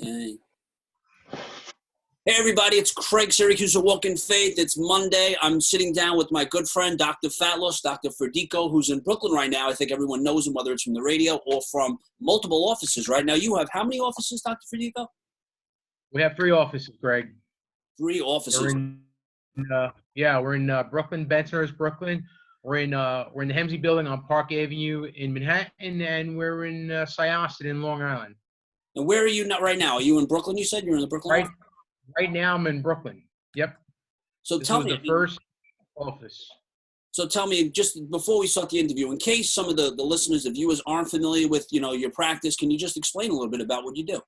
Okay. Hey everybody, it's Craig Syracuse of Walk in Faith. It's Monday. I'm sitting down with my good friend, Dr. Fatlos, Dr. Ferdico, who's in Brooklyn right now. I think everyone knows him, whether it's from the radio or from multiple offices right now. You have how many offices, Dr. Ferdico? We have three offices, Greg. Three We're offices. in, we're in Brooklyn, Bensonhurst, Brooklyn. We're in the Hemsey Building on Park Avenue in Manhattan, and we're in Syosset in Long Island. And where are you not right now? Are you in Brooklyn? You said you're in the Brooklyn Right, office? right now I'm in Brooklyn. Yep. So This tell was me, the first office. so tell me, just before we start the interview, in case some of the listeners, the viewers aren't familiar with, your practice, can you just explain a little bit about what you do?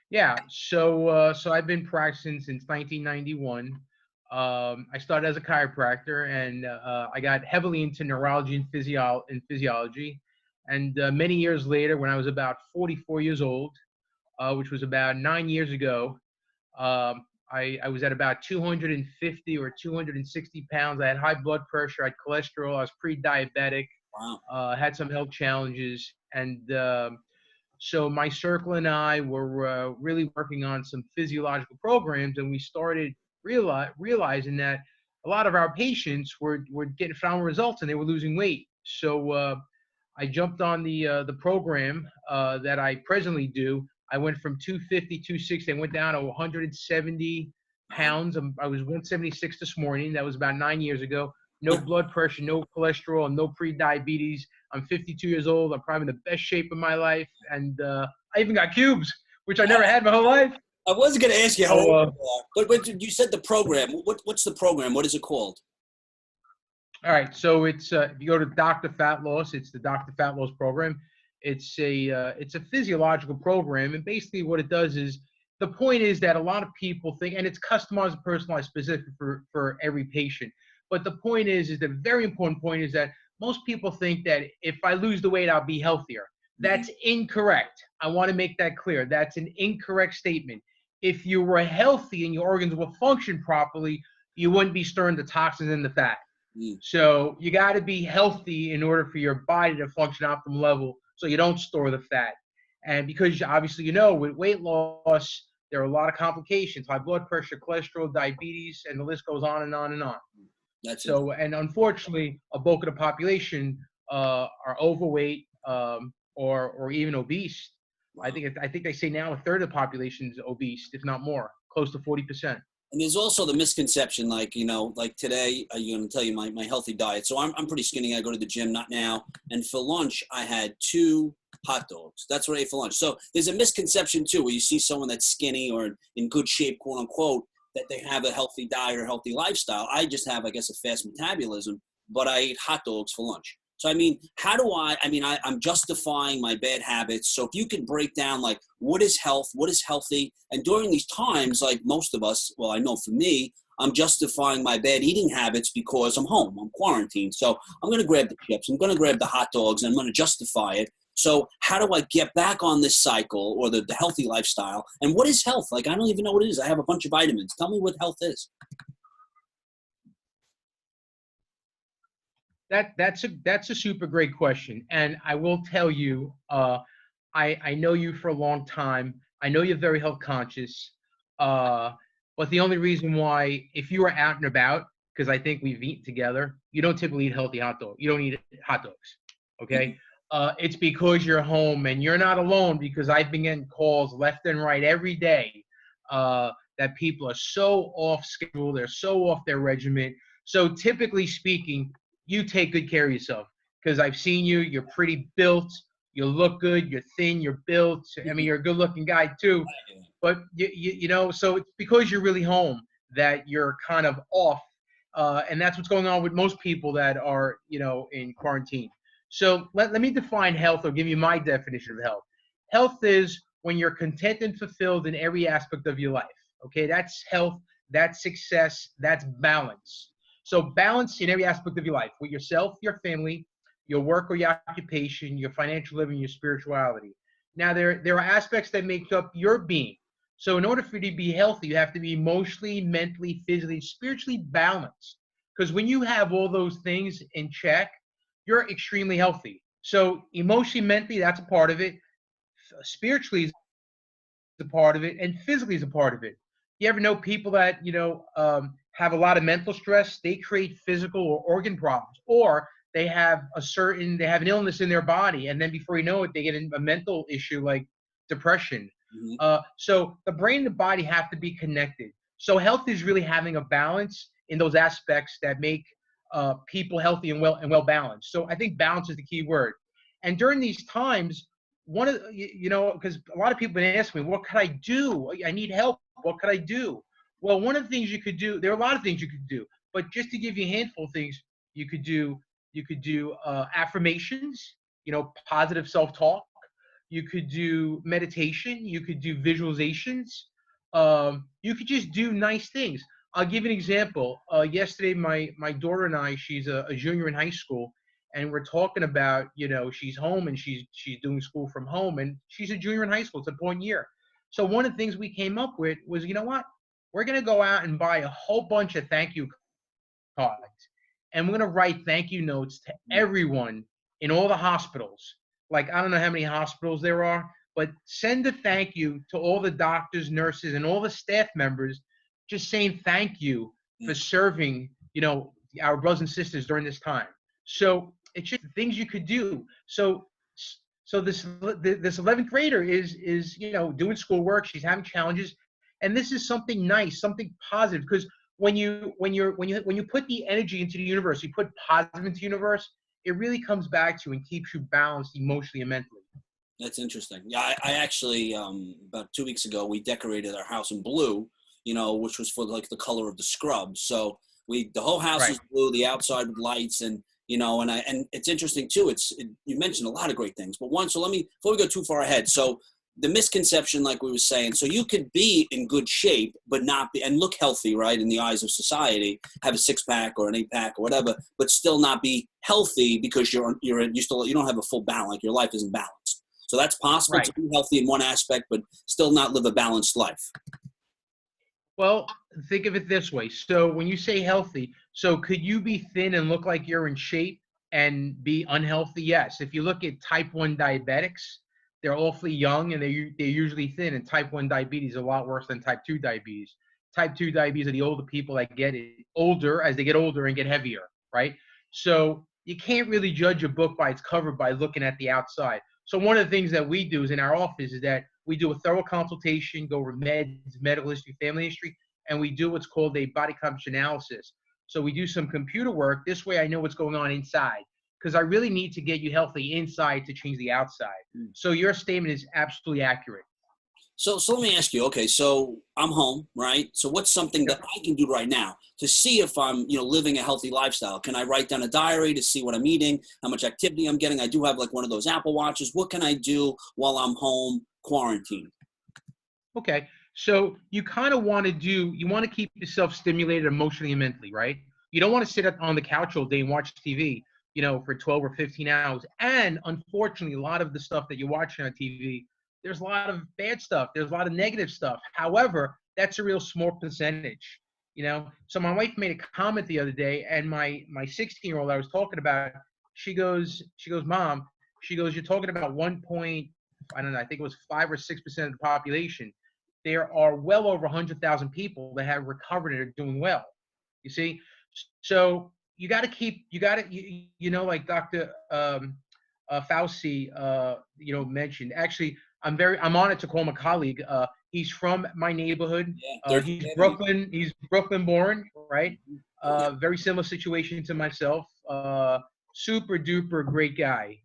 Yeah. So I've been practicing since 1991. I started as a chiropractor, and I got heavily into neurology and physiology. And many years later, when I was about 44 years old, which was about 9 years ago, I was at about 250 or 260 pounds. I had high blood pressure, I had cholesterol, I was pre-diabetic, Wow. had some health challenges, and so my circle and I were really working on some physiological programs, and we started realizing that a lot of our patients were getting phenomenal results, and they were losing weight. So I jumped on the program that I presently do. I went from 250, 260, I went down to 170 pounds. I was 176 this morning. That was about 9 years ago. No blood pressure, no cholesterol, no pre-diabetes. I'm 52 years old. I'm probably in the best shape of my life, and I even got cubes, which I never had my whole life. I was going to ask you how So, old you are, but you said the program. What's the program? What is it called? all right, so it's if you go to Dr. Fat Loss, it's the Dr. Fat Loss program. It's a physiological program, and basically what it does is the point is that a lot of people think, and it's customized, personalized, specific for every patient. But the point is the very important point is that most people think that if I lose the weight, I'll be healthier. That's incorrect. I want to make that clear. That's an incorrect statement. If you were healthy and your organs will function properly, you wouldn't be storing the toxins in the fat. Mm. So you got to be healthy in order for your body to function optimal level so you don't store the fat. And because obviously, with weight loss, there are a lot of complications, high blood pressure, cholesterol, diabetes, and the list goes on and on and on. That's it. So, and unfortunately, a bulk of the population are overweight or even obese. Wow. I think they say now a third of the population is obese, if not more, close to 40%. And there's also the misconception, like today, I'm going to tell you my healthy diet. So I'm pretty skinny. I go to the gym, not now. And for lunch, I had 2 hot dogs. That's what I ate for lunch. So there's a misconception, too, where you see someone that's skinny or in good shape, quote unquote, that they have a healthy diet or healthy lifestyle. I just have, I guess, a fast metabolism, but I ate hot dogs for lunch. So, how do I'm justifying my bad habits. So if you could break down, like, what is health, what is healthy? And during these times, like most of us, well, I know for me, I'm justifying my bad eating habits because I'm home, I'm quarantined. So I'm going to grab the chips, I'm going to grab the hot dogs, and I'm going to justify it. So how do I get back on this cycle or the healthy lifestyle? And what is health? Like, I don't even know what it is. I have a bunch of vitamins. Tell me what health is. That's a super great question, and I will tell you, I know you for a long time. I know you're very health conscious, but the only reason why, if you are out and about, because I think we've eaten together, you don't typically eat healthy hot dog. You don't eat hot dogs, okay? It's because you're home and you're not alone. Because I've been getting calls left and right every day that people are so off schedule, they're so off their regimen. So typically speaking, you take good care of yourself, because I've seen you. You're pretty built. You look good. You're thin. You're built. I mean, you're a good-looking guy too. But so it's because you're really home that you're kind of off, and that's what's going on with most people that are in quarantine. So let me define health, or give you my definition of health. Health is when you're content and fulfilled in every aspect of your life. Okay, that's health. That's success. That's balance. So balance in every aspect of your life, with yourself, your family, your work or your occupation, your financial living, your spirituality. Now, there are aspects that make up your being. So in order for you to be healthy, you have to be emotionally, mentally, physically, spiritually balanced. Because when you have all those things in check, you're extremely healthy. So emotionally, mentally, that's a part of it. Spiritually is a part of it, and physically is a part of it. You ever know people that have a lot of mental stress? They create physical or organ problems, or they have an illness in their body, and then before you know it, they get a mental issue like depression. Mhm. So the brain and the body have to be connected. So health is really having a balance in those aspects that make people healthy and well balanced. So I think balance is the key word. And during these times, one of because a lot of people been asking me, what could I do? I need help. What could I do? Well, one of the things you could do, there are a lot of things you could do, but just to give you a handful of things you could do, affirmations, positive self-talk. You could do meditation. You could do visualizations. You could just do nice things. I'll give you an example. Yesterday, my daughter and I, she's a junior in high school, and we're talking about, she's home and she's doing school from home, and she's a junior in high school. It's a point year. So one of the things we came up with was, you know what? We're gonna go out and buy a whole bunch of thank you cards, and we're gonna write thank you notes to everyone in all the hospitals. Like, I don't know how many hospitals there are, but send a thank you to all the doctors, nurses, and all the staff members, just saying thank you for serving, our brothers and sisters during this time. So it's just things you could do. So this 11th grader is doing schoolwork. She's having challenges, and this is something nice, something positive. Because when you put the energy into the universe, you put positive into the universe, it really comes back to you and keeps you balanced emotionally and mentally. That's interesting. Yeah, I actually about 2 weeks ago we decorated our house in blue, which was for like the color of the scrubs. So the whole house Right. is blue, the outside with lights, and and it's interesting too. You mentioned a lot of great things, but before we go too far ahead. So the misconception, like we were saying, so you could be in good shape but not be and look healthy, right, in the eyes of society, have a 6-pack or an 8-pack or whatever, but still not be healthy because you don't have a full balance, like your life isn't balanced. So that's possible Right. to be healthy in one aspect, but still not live a balanced life. Well, think of it this way. So when you say healthy, so could you be thin and look like you're in shape and be unhealthy? Yes. If you look at type 1 diabetics, they're awfully young and they're usually thin, and type 1 diabetes is a lot worse than type 2 diabetes. Type 2 diabetes are the older people that get it older as they get older and get heavier, right? So you can't really judge a book by its cover by looking at the outside. So one of the things that we do is in our office is that we do a thorough consultation, go over meds, medical history, family history, and we do what's called a body composition analysis. So we do some computer work. This way I know what's going on inside, because I really need to get you healthy inside to change the outside. So your statement is absolutely accurate. So let me ask you, okay, so I'm home, right? So what's something that Yep. I can do right now to see if I'm, living a healthy lifestyle? Can I write down a diary to see what I'm eating, how much activity I'm getting? I do have like one of those Apple Watches. What can I do while I'm home quarantined? Okay. So you kind of you want to keep yourself stimulated emotionally and mentally, right? You don't want to sit on the couch all day and watch TV, for 12 or 15 hours. And unfortunately, a lot of the stuff that you're watching on TV, there's a lot of bad stuff. There's a lot of negative stuff. However, that's a real small percentage. So my wife made a comment the other day, and my 16-year-old I was talking about, she goes, Mom, you're talking about I don't know, I think it was 5 or 6% of the population. There are well over 100,000 people that have recovered and are doing well. You see, so like Dr. Fauci, mentioned. Actually, I'm honored to call him a colleague. He's from my neighborhood. Yeah, they're He's Brooklyn born, right? Oh, yeah. Very similar situation to myself. Super duper great guy.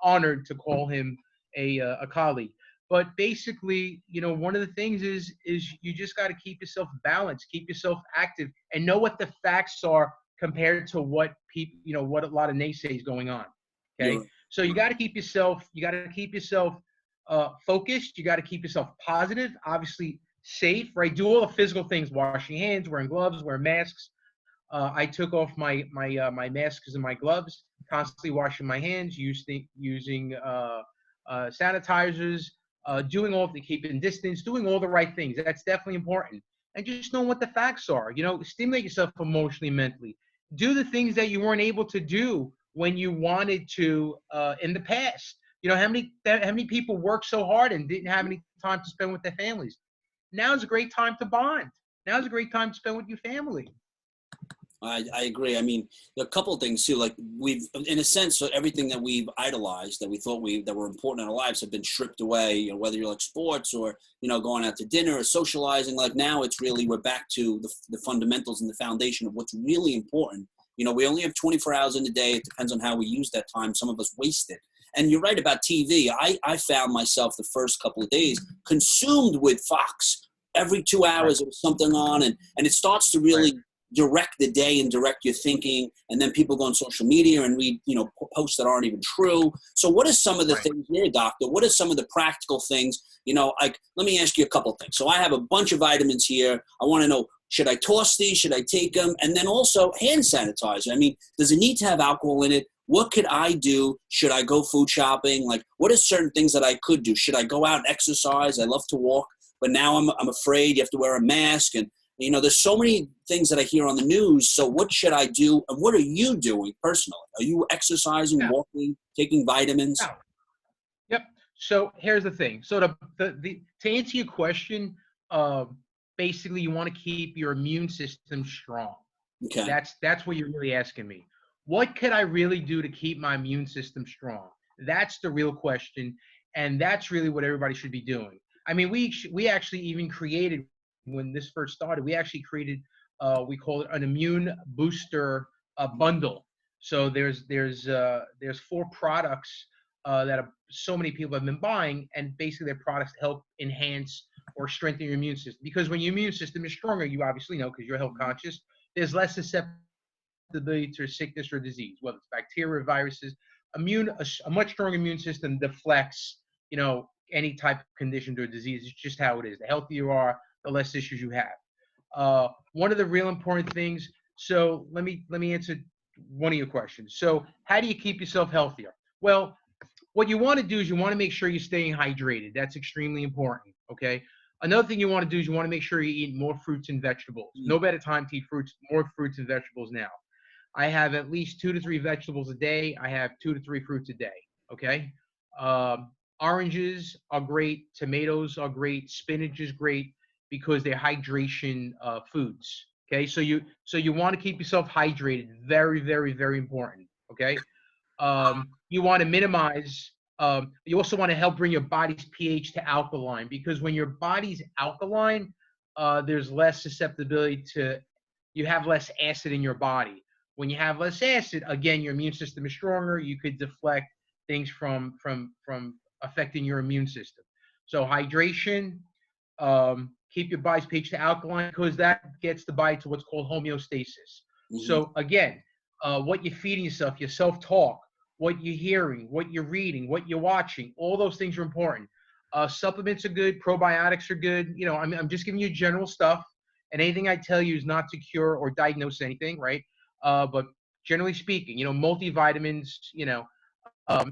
Honored to call him a colleague. But basically, one of the things is you just got to keep yourself balanced, keep yourself active, and know what the facts are compared to what people, what a lot of naysayers going on. You're Okay, right. so you got to keep yourself focused. You got to keep yourself positive, obviously safe, right? Do all the physical things: washing hands, wearing gloves, wearing masks. I took off my masks and my gloves, constantly washing my hands, using sanitizers, doing all the keeping distance, doing all the right things. That's definitely important. And just know what the facts are. Stimulate yourself emotionally, mentally. Do the things that you weren't able to do when you wanted to in the past. You know, how many people work so hard and didn't have any time to spend with their families? Now's a great time to bond. Now's a great time to spend with your family. I agree. I mean, there are a couple of things too. Like we've, in a sense, so everything that we've idolized, that we thought that were important in our lives, have been stripped away. You know, whether you're like sports or going out to dinner or socializing. Like now, it's really we're back to the fundamentals and the foundation of what's really important. You know, we only have 24 hours in a day. It depends on how we use that time. Some of us waste it. And you're right about TV. I found myself the first couple of days consumed with Fox. Every 2 hours, there was something on, and it starts to really direct the day and direct your thinking. And then people go on social media and read, posts that aren't even true. So what are some of the things here, doctor? What are some of the practical things? Like, let me ask you a couple of things. So I have a bunch of vitamins here. I want to know, should I toss these? Should I take them? And then also hand sanitizer. I mean, does it need to have alcohol in it? What could I do? Should I go food shopping? Like, what are certain things that I could do? Should I go out and exercise? I love to walk, but now I'm afraid you have to wear a mask. And, there's so many things that I hear on the news. So what should I do? And what are you doing personally? Are you exercising, walking, taking vitamins? Yeah. Yep. So here's the thing. So to answer your question, basically you want to keep your immune system strong. Okay. That's what you're really asking me. What could I really do to keep my immune system strong? That's the real question. And that's really what everybody should be doing. I mean, we actually even created, when this first started, we actually created, we call it an immune booster bundle. So there's 4 products that so many people have been buying, and basically they're products to help enhance or strengthen your immune system. Because when your immune system is stronger, you obviously know, because you're health conscious, there's less susceptibility to sickness or disease, whether it's bacteria or viruses. A much stronger immune system deflects, any type of condition or disease. It's just how it is. The healthier you are, the less issues you have. One of the real important things. So let me answer one of your questions. So how do you keep yourself healthier? Well, what you want to do is you want to make sure you're staying hydrated. That's extremely important. Okay. Another thing you want to do is you want to make sure you eat more fruits and vegetables. No better time to eat more fruits and vegetables now. I have at least 2 to 3 vegetables a day. I have 2 to 3 fruits a day. Okay. Oranges are great. Tomatoes are great. Spinach is great because they're hydration foods. Okay. So you want to keep yourself hydrated. Very, very, very important. Okay. You want to minimize, you also want to help bring your body's pH to alkaline, because when your body's alkaline, there's less susceptibility you have less acid in your body. When you have less acid, again, your immune system is stronger. You could deflect things from affecting your immune system. So hydration, keep your body's pH to alkaline, because that gets the body to what's called homeostasis. So again, what you're feeding yourself, your self-talk, what you're hearing, what you're reading, what you're watching, all those things are important. Supplements are good. Probiotics are good. I'm just giving you general stuff, and anything I tell you is not to cure or diagnose anything, right? But generally speaking, multivitamins, are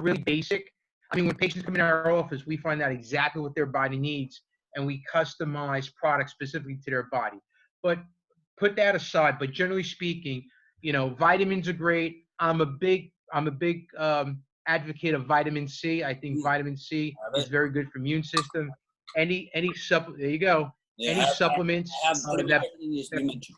really basic. I mean, when patients come in our office, we find out exactly what their body needs, and we customize products specifically to their body. But put that aside. But generally speaking, vitamins are great. I'm a big advocate of vitamin C. I think vitamin C is very good for immune system. Any supplement, there you go. Yeah, Any supplements you mentioned.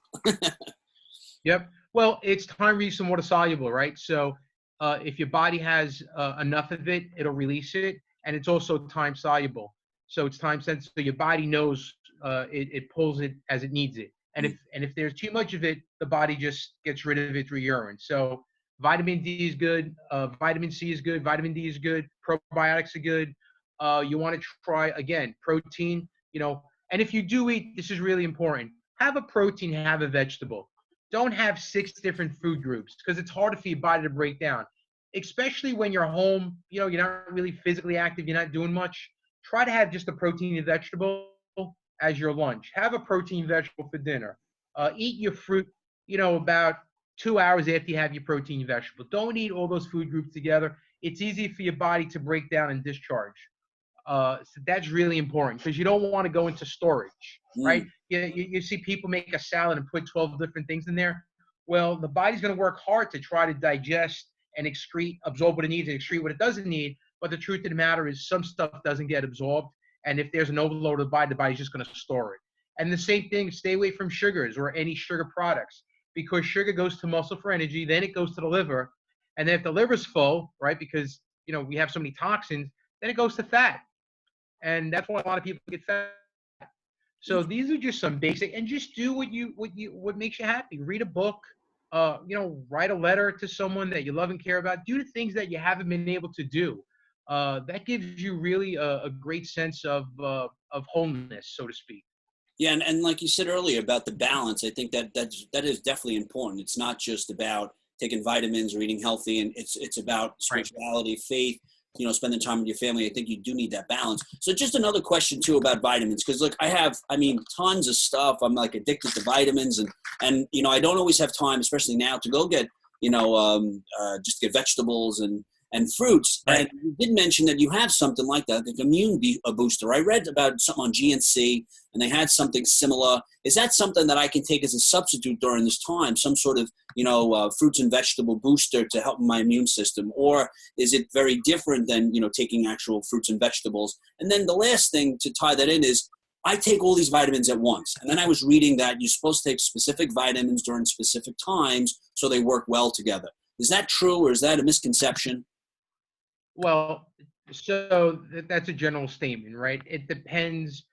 Yep. Well, it's time release and water soluble, right? So if your body has enough of it, it'll release it, and it's also time soluble. So it's time sensitive. So your body knows it pulls it as it needs it. And if there's too much of it, the body just gets rid of it through urine. So vitamin D is good. Vitamin C is good. Vitamin D is good. Probiotics are good. You want to try, again, protein, and if you do eat, this is really important. Have a protein, have a vegetable. Don't have 6 different food groups, because it's harder for your body to break down, especially when you're home, you're not really physically active, you're not doing much. Try to have just a protein and vegetable as your lunch. Have a protein vegetable for dinner. Eat your fruit, about 2 hours after you have your protein and vegetable. Don't eat all those food groups together. It's easy for your body to break down and discharge. So that's really important, because you don't want to go into storage, right? You see people make a salad and put 12 different things in there. Well, the body's going to work hard to try to digest and absorb what it needs and excrete what it doesn't need. But the truth of the matter is some stuff doesn't get absorbed. And if there's an overload of the body's just going to store it. And the same thing, stay away from sugars or any sugar products, because sugar goes to muscle for energy, then it goes to the liver. And then if the liver's full, right, because, we have so many toxins, then it goes to fat. And that's why a lot of people get fat. So these are just some basic, and just do what makes you happy. Read a book, write a letter to someone that you love and care about. Do the things that you haven't been able to do. That gives you really a great sense of wholeness, so to speak. Yeah, and like you said earlier about the balance, I think that is definitely important. It's not just about taking vitamins or eating healthy, and it's about spirituality, faith, spending time with your family. I think you do need that balance. So just another question too about vitamins, because look, I have tons of stuff. I'm like addicted to vitamins, and I don't always have time, especially now, to go get just get vegetables and fruits. Right. And you did mention that you have something like that, like immune booster. I read about something on GNC, and they had something similar. Is that something that I can take as a substitute during this time, some sort of, fruits and vegetable booster to help my immune system? Or is it very different than, taking actual fruits and vegetables? And then the last thing to tie that in is, I take all these vitamins at once. And then I was reading that you're supposed to take specific vitamins during specific times so they work well together. Is that true, or is that a misconception? Well, so that's a general statement, right? It depends.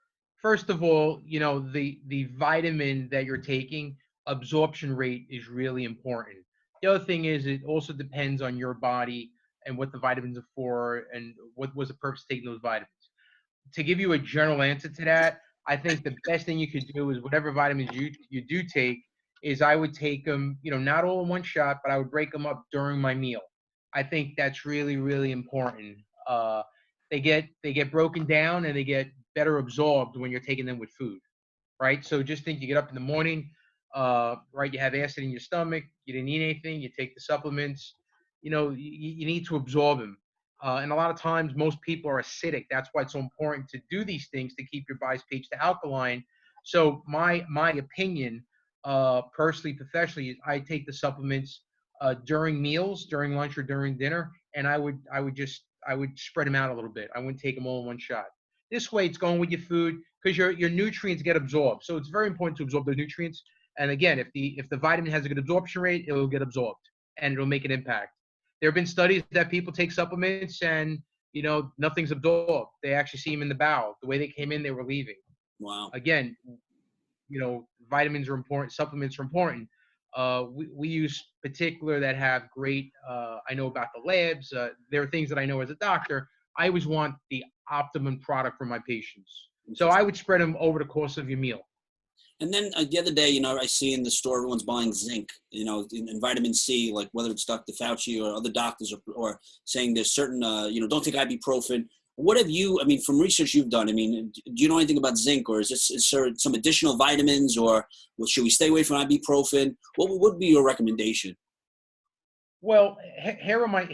First of all, the vitamin that you're taking, absorption rate is really important. The other thing is it also depends on your body and what the vitamins are for and what was the purpose of taking those vitamins. To give you a general answer to that, I think the best thing you could do is whatever vitamins you do take is I would take them, not all in one shot, but I would break them up during my meal. I think that's really, really important. Uh, they get broken down and they get better absorbed when you're taking them with food, right? So just think you get up in the morning, right? You have acid in your stomach, you didn't eat anything, you take the supplements, you need to absorb them. And a lot of times, most people are acidic. That's why it's so important to do these things to keep your body's pH to alkaline. So my opinion, personally, professionally, is I take the supplements during meals, during lunch or during dinner, and I would spread them out a little bit. I wouldn't take them all in one shot. This way, it's going with your food because your nutrients get absorbed. So it's very important to absorb those nutrients. And again, if the vitamin has a good absorption rate, it will get absorbed and it'll make an impact. There have been studies that people take supplements and nothing's absorbed. They actually see them in the bowel. The way they came in, they were leaving. Wow. Again, vitamins are important, supplements are important. We use particular that have great. I know about the labs. There are things that I know as a doctor. I always want the optimum product for my patients. So I would spread them over the course of your meal. And then the other day, I see in the store everyone's buying zinc, and vitamin C, like whether it's Dr. Fauci or other doctors or saying there's certain, don't take ibuprofen. What have you, from research you've done, do you know anything about zinc, or is there some additional vitamins, or should we stay away from ibuprofen? What would be your recommendation? Well, here are my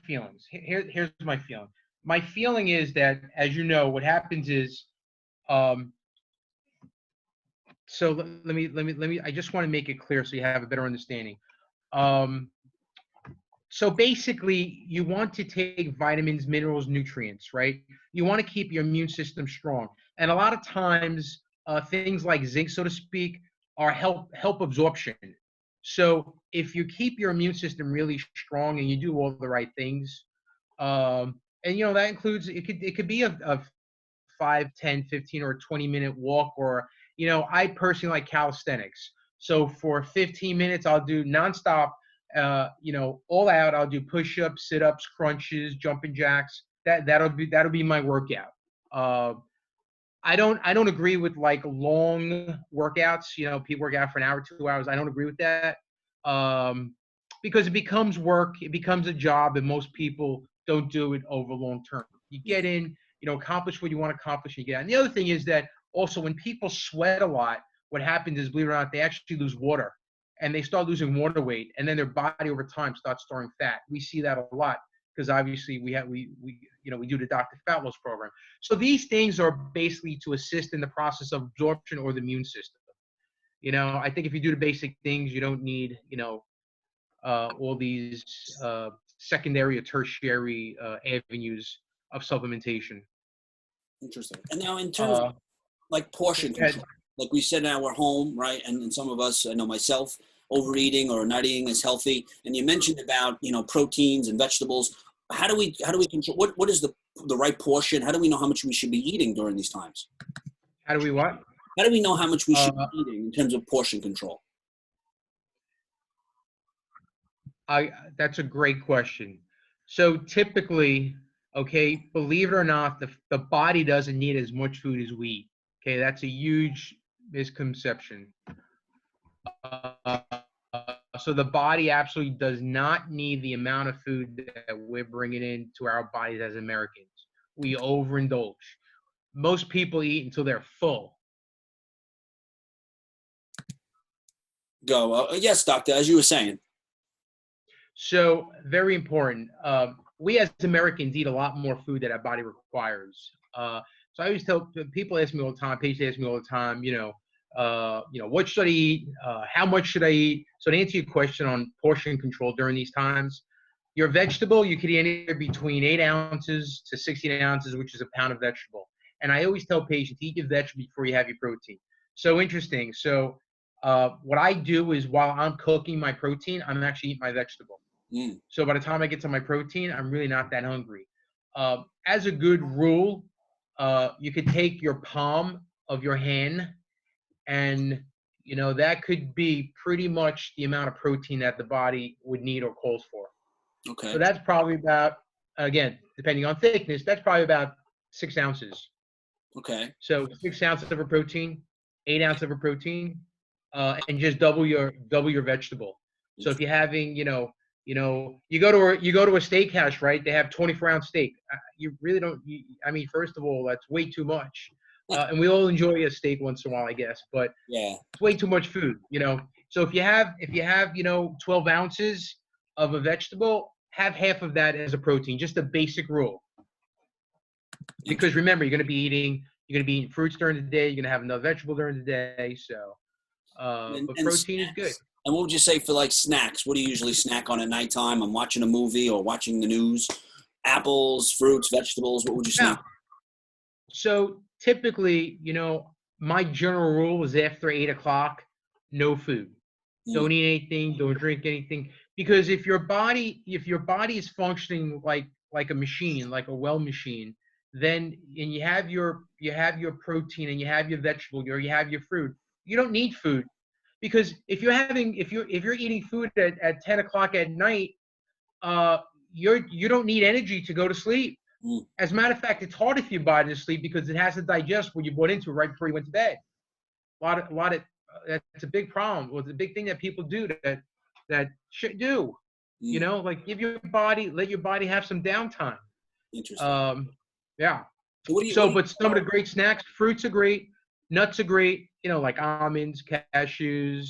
feelings. Here's my feeling. My feeling is that, as you know, what happens is, so let me. I just want to make it clear so you have a better understanding. So basically, you want to take vitamins, minerals, nutrients, right? You want to keep your immune system strong, and a lot of times, things like zinc, so to speak, are help absorption. So if you keep your immune system really strong and you do all the right things, and that includes it could be a 5, 10, 15, or 20-minute walk, or I personally like calisthenics. So for 15 minutes, I'll do nonstop, all out. I'll do push-ups, sit-ups, crunches, jumping jacks. That'll be my workout. I don't agree with like long workouts. People work out for an hour, 2 hours. I don't agree with that. Because it becomes work, it becomes a job, and most people don't do it over long term. You get in, accomplish what you want to accomplish, and you get out. And the other thing is that also when people sweat a lot, what happens is, believe it or not, they actually lose water, and they start losing water weight, and then their body over time starts storing fat. We see that a lot because obviously we do the Dr. Fat Loss program. So these things are basically to assist in the process of absorption or the immune system. I think if you do the basic things, you don't need all these secondary or tertiary avenues of supplementation. Interesting. And now in terms of Uh, like portion and control, like we said now we're home, right? And some of us, I know myself, overeating or not eating as healthy. And you mentioned about, proteins and vegetables. How do we control what is the right portion? How do we know how much we should be eating during these times? how do we what? How do we know how much we should be Uh, eating in terms of portion control? that's a great question. So typically, okay, believe it or not, the body doesn't need as much food as we eat. Okay, that's a huge misconception. Uh, so the body absolutely does not need the amount of food that we're bringing into our bodies as Americans. We overindulge. Most people eat until they're full. Go. Yes, doctor, as you were saying. So very important. We as Americans eat a lot more food than our body requires. So I always tell people, ask me all the time, patients ask me all the time, what should I eat? How much should I eat? So to answer your question on portion control during these times, your vegetable, you could eat anywhere between 8 ounces to 16 ounces, which is a pound of vegetable. And I always tell patients, eat your vegetable before you have your protein. So interesting. So what I do is while I'm cooking my protein, I'm actually eating my vegetable. Mm. So by the time I get to my protein, I'm really not that hungry. As a good rule, you could take your palm of your hand and that could be pretty much the amount of protein that the body would need or calls for. So Okay. that's probably about, again, depending on thickness, that's probably about 6 ounces. Okay. So 6 ounces of a protein, 8 ounces of a protein, and just double your vegetable. So if you're having, you go to a steakhouse, right? They have 24-ounce steak. You really don't. I mean, first of all, that's way too much. And we all enjoy a steak once in a while, I guess, but Yeah. it's way too much food. So if you have 12 ounces of a vegetable, have half of that as a protein. Just a basic rule. Because remember, you're going to be eating fruits during the day. You're going to have another vegetable during the day. So, but And protein is good. snacks. And what would you say for like snacks? What do you usually snack on at nighttime? I'm watching a movie or watching the news. Apples, fruits, vegetables. What would you snack? Yeah. So typically, my general rule is after 8 o'clock, no food. Mm. Don't eat anything. Don't drink anything. Because if your body is functioning like a machine, like a well machine, then and you have your protein and you have your vegetable or you have your fruit, you don't need food. Because if you're eating food at 10 o'clock at night, uh, you don't need energy to go to sleep. Mm. As a matter of fact, it's harder for your body to sleep because it has to digest what you bought into right before you went to bed. A lot of that's a big problem. Well, it's a big thing that people do that should do. Mm. Like let your body have some downtime. Interesting. Um, yeah. So So, but some of the great snacks, fruits are great, nuts are great. Like almonds, cashews,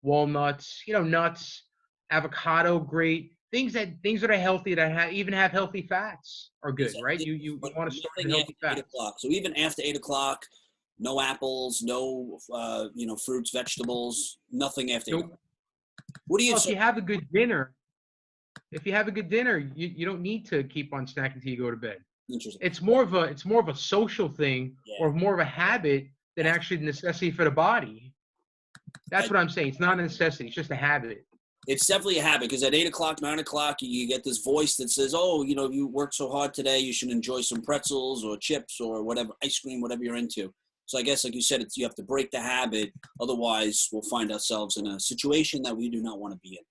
walnuts. Nuts, avocado, great. Things that are healthy that even have healthy fats are good, right? You but want to start with nothing healthy after 8 fats. o'clock. So even after 8 o'clock, no apples, no fruits, vegetables, nothing after 8 o'clock. Nope. What do you Well, if you have a good dinner, you don't need to keep on snacking until you go to bed. interesting? It's more of a social thing Yeah. or more of a habit than actually the necessity for the body. That's what I'm saying. It's not a necessity. It's just a habit. It's definitely a habit because at 8 o'clock, 9 o'clock, you get this voice that says, "Oh, you worked so hard today. You should enjoy some pretzels or chips or whatever, ice cream, whatever you're into." So I guess, like you said, you have to break the habit. Otherwise, we'll find ourselves in a situation that we do not want to be in.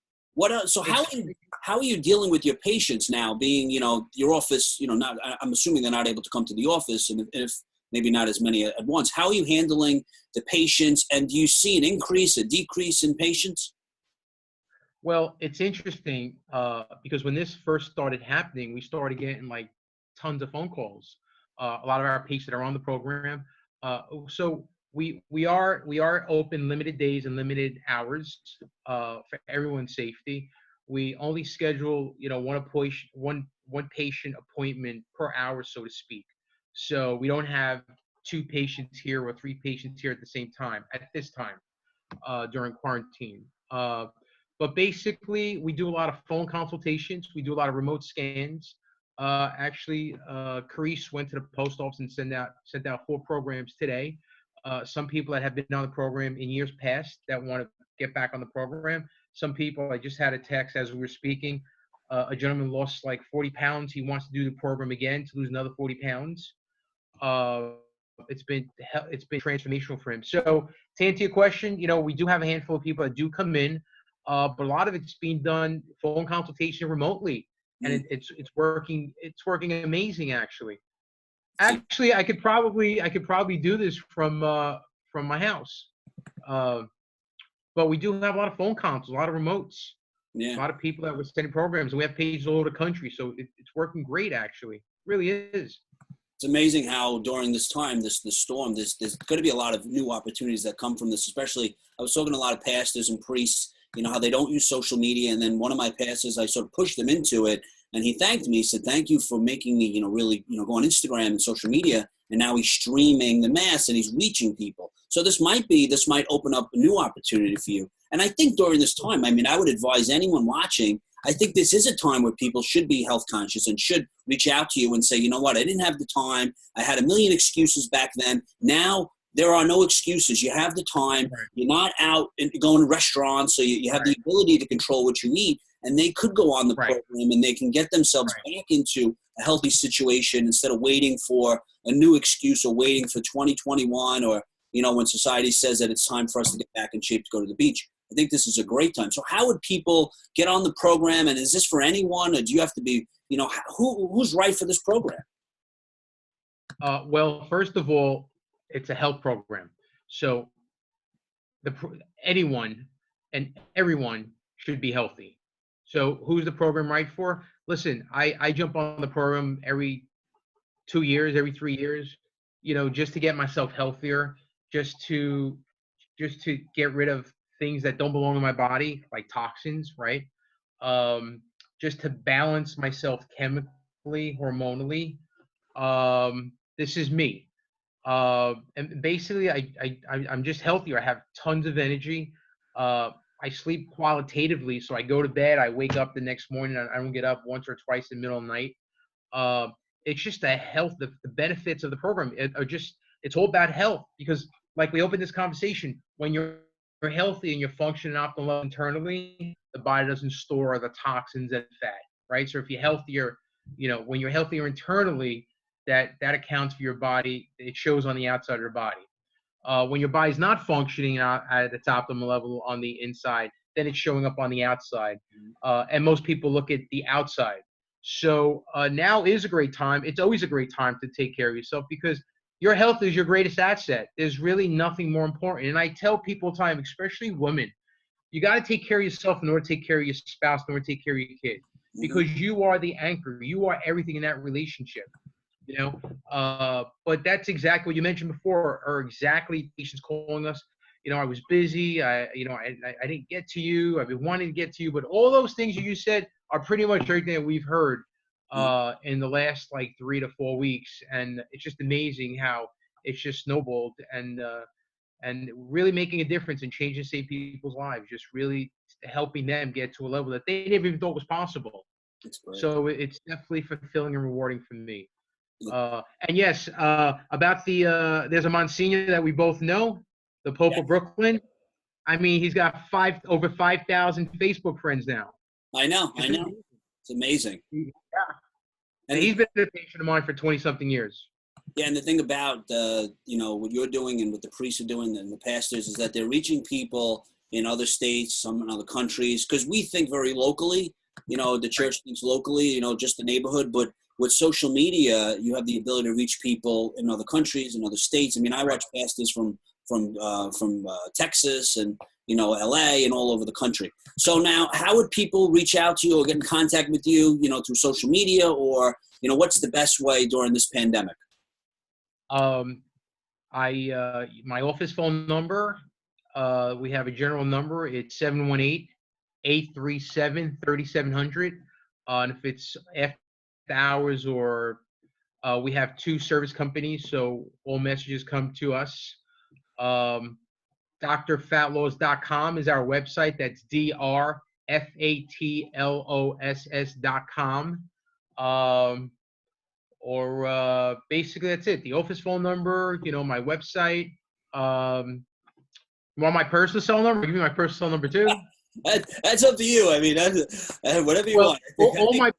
So It's how are you dealing with your patients now? Being your office, not I'm assuming they're not able to come to the office, and if maybe not as many at once. How are you handling the patients, and do you see an increase, a decrease in patients? Well, it's interesting because when this first started happening, we started getting like tons of phone calls. A lot of our patients that are on the program. So we are open limited days and limited hours for everyone's safety. We only schedule one patient appointment per hour, so to speak. So we don't have 2 patients here or 3 patients here at the same time at this time during quarantine. But basically, we do a lot of phone consultations. We do a lot of remote scans. Carice went to the post office and sent out 4 programs today. Some people that have been on the program in years past that want to get back on the program. Some people, I just had a text as we were speaking. A gentleman lost like 40 pounds. He wants to do the program again to lose another 40 pounds. It's been transformational for him. So to answer your question, we do have a handful of people that do come in, but a lot of it's being done phone consultation remotely, and it's working. It's working amazing, actually. Actually, I could probably do this from my house, but we do have a lot of phone consults, a lot of remotes, a lot of people that were sending programs, and we have pages all over the country. So it's working great, actually. It really is. It's amazing how during this time, this storm, there's going to be a lot of new opportunities that come from this. Especially, I was talking to a lot of pastors and priests, how they don't use social media. And then one of my pastors, I sort of pushed them into it. And he thanked me. He said, "Thank you for making me, really, go on Instagram and social media." And now he's streaming the mass and he's reaching people. So this might open up a new opportunity for you. And I think during this time, I would advise anyone watching, I think this is a time where people should be health conscious and should reach out to you and say, you know what, I didn't have the time. I had a million excuses back then. Now there are no excuses. You have the time. Right. You're not out and going to restaurants, so you have the ability to control what you eat. And they could go on the program and they can get themselves back into a healthy situation instead of waiting for a new excuse or waiting for 2021 or, when society says that it's time for us to get back in shape to go to the beach. I think this is a great time. So how would people get on the program? And is this for anyone, or do you have to be, who's right for this program? Well, first of all, it's a health program. So anyone and everyone should be healthy. So who's the program right for? Listen, I jump on the program every 2 years, every 3 years, just to get myself healthier, just to get rid of things that don't belong in my body, like toxins, right? Just to balance myself chemically, hormonally. This is me. And basically, I'm just healthier. I have tons of energy. I sleep qualitatively, so I go to bed, I wake up the next morning, I don't get up once or twice in the middle of the night. It's just the benefits of the program it's all about health, because like we opened this conversation, when you're healthy and you're functioning optimally internally, the body doesn't store the toxins and fat, right? So if you're healthier, when you're healthier internally, that accounts for your body. It shows on the outside of your body. When your body's not functioning at its optimal level on the inside, then it's showing up on the outside. And most people look at the outside. So now is a great time. It's always a great time to take care of yourself, because your health is your greatest asset. There's really nothing more important. And I tell people all the time, especially women, you got to take care of yourself in order to take care of your spouse, in order to take care of your kid, because you are the anchor. You are everything in that relationship. But that's exactly what you mentioned before, or exactly patients calling us. I was busy. I didn't get to you. I've been wanting to get to you, but all those things you said are pretty much everything that we've heard in the last like 3 to 4 weeks, and it's just amazing how it's just snowballed and really making a difference and changing people's lives, just really helping them get to a level that they never even thought was possible. So it's definitely fulfilling and rewarding for me. And yes, about there's a Monsignor that we both know, the Pope of Brooklyn. He's got over 5,000 Facebook friends now. I know. It's amazing. Yeah. And he's been a patient of mine for 20-something years. Yeah, and the thing about, what you're doing and what the priests are doing and the pastors is that they're reaching people in other states, some in other countries, because we think very locally, the church thinks locally, just the neighborhood, but with social media, you have the ability to reach people in other countries, in other states. I watch pastors from Texas and, LA and all over the country. So now, how would people reach out to you or get in contact with you, through social media, or, what's the best way during this pandemic? My office phone number, we have a general number. It's 718-837-3700. And if it's after hours or we have 2 service companies, so all messages come to us. drfatlaws.com is our website. That's fatloss.com. Or basically that's it. The office phone number, my website. You want my personal cell number? Give me my personal cell number too. That's up to you. I mean, whatever you Well, want.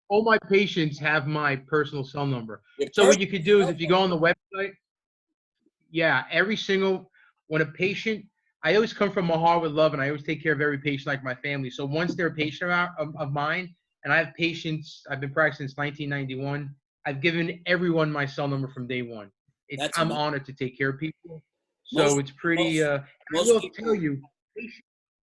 all my patients have my personal cell number. So what Perfect. you could do is if you go on the website, yeah, when a patient, I always come from my heart with love, and I always take care of every patient like my family. So once they're a patient of mine, and I have patients, I've been practicing since 1991. I've given everyone my cell number from day one. That's I'm amazing. honored to take care of people. So Most it's pretty. I most will tell people. you.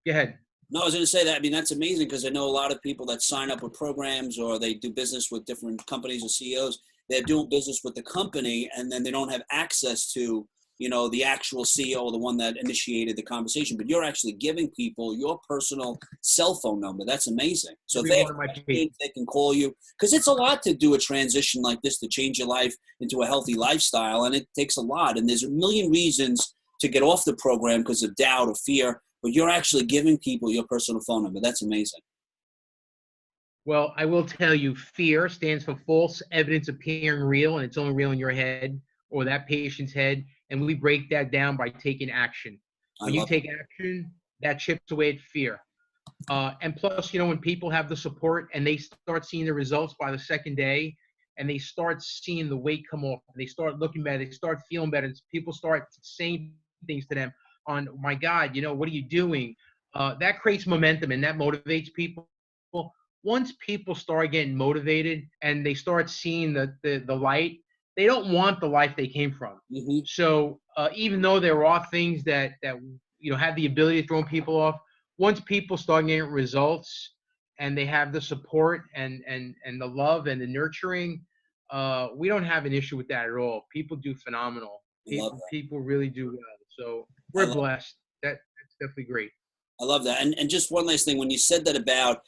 Go ahead. No, I was going to say that. I mean, that's amazing because I know a lot of people that sign up with programs or they do business with different companies or CEOs. They're doing business with the company, and then they don't have access to, the actual CEO, the one that initiated the conversation. But you're actually giving people your personal cell phone number. That's amazing. So if Every they one have of my questions, patients. they can call you because it's a lot to do a transition like this to change your life into a healthy lifestyle, and it takes a lot. And there's a million reasons to get off the program because of doubt or fear. But you're actually giving people your personal phone number. That's amazing. Well, I will tell you, fear stands for false evidence appearing real, and it's only real in your head or that patient's head. And we break that down by taking action. I When you love it. take action, that chips away at fear. And plus, when people have the support and they start seeing the results by the second day, and they start seeing the weight come off, they start looking better, they start feeling better, people start saying things to them on, my God, what are you doing? That creates momentum and that motivates people. Once people start getting motivated and they start seeing the light, they don't want the life they came from. Mm-hmm. So even though there are things that have the ability to throw people off, once people start getting results and they have the support and the love and the nurturing, we don't have an issue with that at all. People do phenomenal. I love that. People really do well. So I we're love blessed. That's definitely great. I love that. And just one last thing, when you said that about,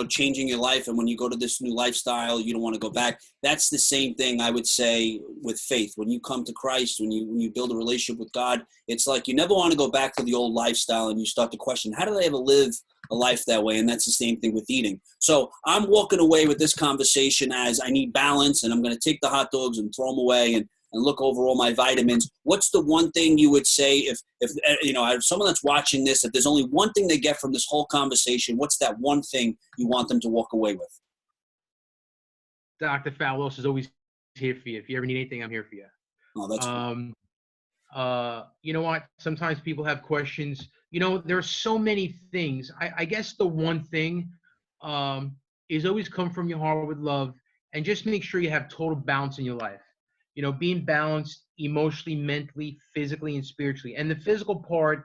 changing your life and when you go to this new lifestyle, you don't want to go back. That's the same thing I would say with faith. When you come to Christ, when you build a relationship with God, it's like you never want to go back to the old lifestyle and you start to question, how did I ever live a life that way? And that's the same thing with eating. So I'm walking away with this conversation as I need balance, and I'm going to take the hot dogs and throw them away and look over all my vitamins. What's the one thing you would say if someone that's watching this, if there's only one thing they get from this whole conversation, what's that one thing you want them to walk away with? Dr. Fallos is always here for you. If you ever need anything, I'm here for you. Oh, that's cool. You know what? Sometimes people have questions. There's so many things. I guess the one thing is always come from your heart with love and just make sure you have total balance in your life. Being balanced emotionally, mentally, physically, and spiritually. And the physical part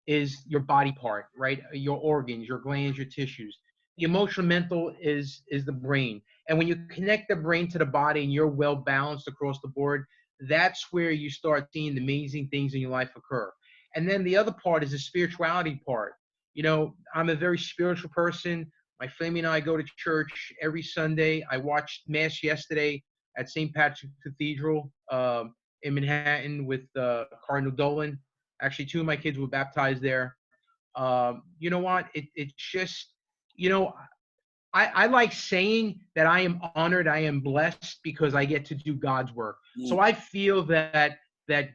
is your body part, right? Your organs, your glands, your tissues. The emotional, mental is the brain. And when you connect the brain to the body and you're well balanced across the board, that's where you start seeing the amazing things in your life occur. And then the other part is the spirituality part. I'm a very spiritual person. My family and I go to church every Sunday. I watched Mass yesterday at St. Patrick's Cathedral in Manhattan with Cardinal Dolan. Actually, 2 of my kids were baptized there. You know what? It's just, I like saying that I am honored, I am blessed because I get to do God's work. So I feel that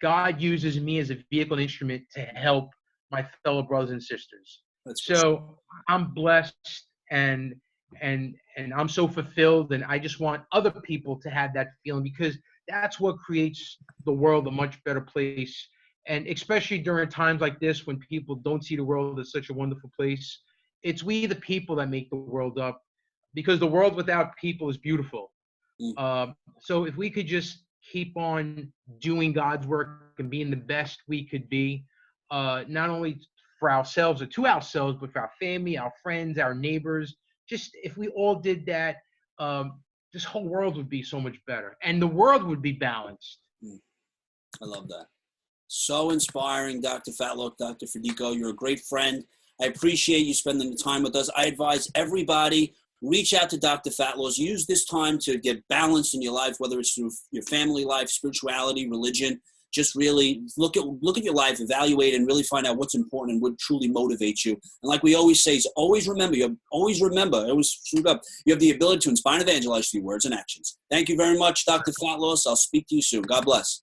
God uses me as a vehicle and instrument to help my fellow brothers and sisters. So I'm blessed and I'm so fulfilled, and I just want other people to have that feeling because that's what creates the world a much better place. And especially during times like this when people don't see the world as such a wonderful place, it's we the people that make the world up, because the world without people is beautiful. So if we could just keep on doing God's work and being the best we could be, not only for ourselves or to ourselves, but for our family, our friends, our neighbors. Just if we all did that, this whole world would be so much better, and the world would be balanced. I love that. So inspiring, Dr. Fatlock, Dr. Ferdico. You're a great friend. I appreciate you spending the time with us. I advise everybody, reach out to Dr. Fatlock. Use this time to get balance in your life, whether it's through your family life, spirituality, religion. just really look at your life, evaluate, and really find out what's important and what truly motivates you. And like we always say, is always remember, you have the ability to inspire and evangelize through words and actions. Thank you very much, Dr. Fatlos. I'll speak to you soon. God bless.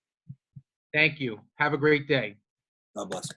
Thank you. Have a great day. God bless.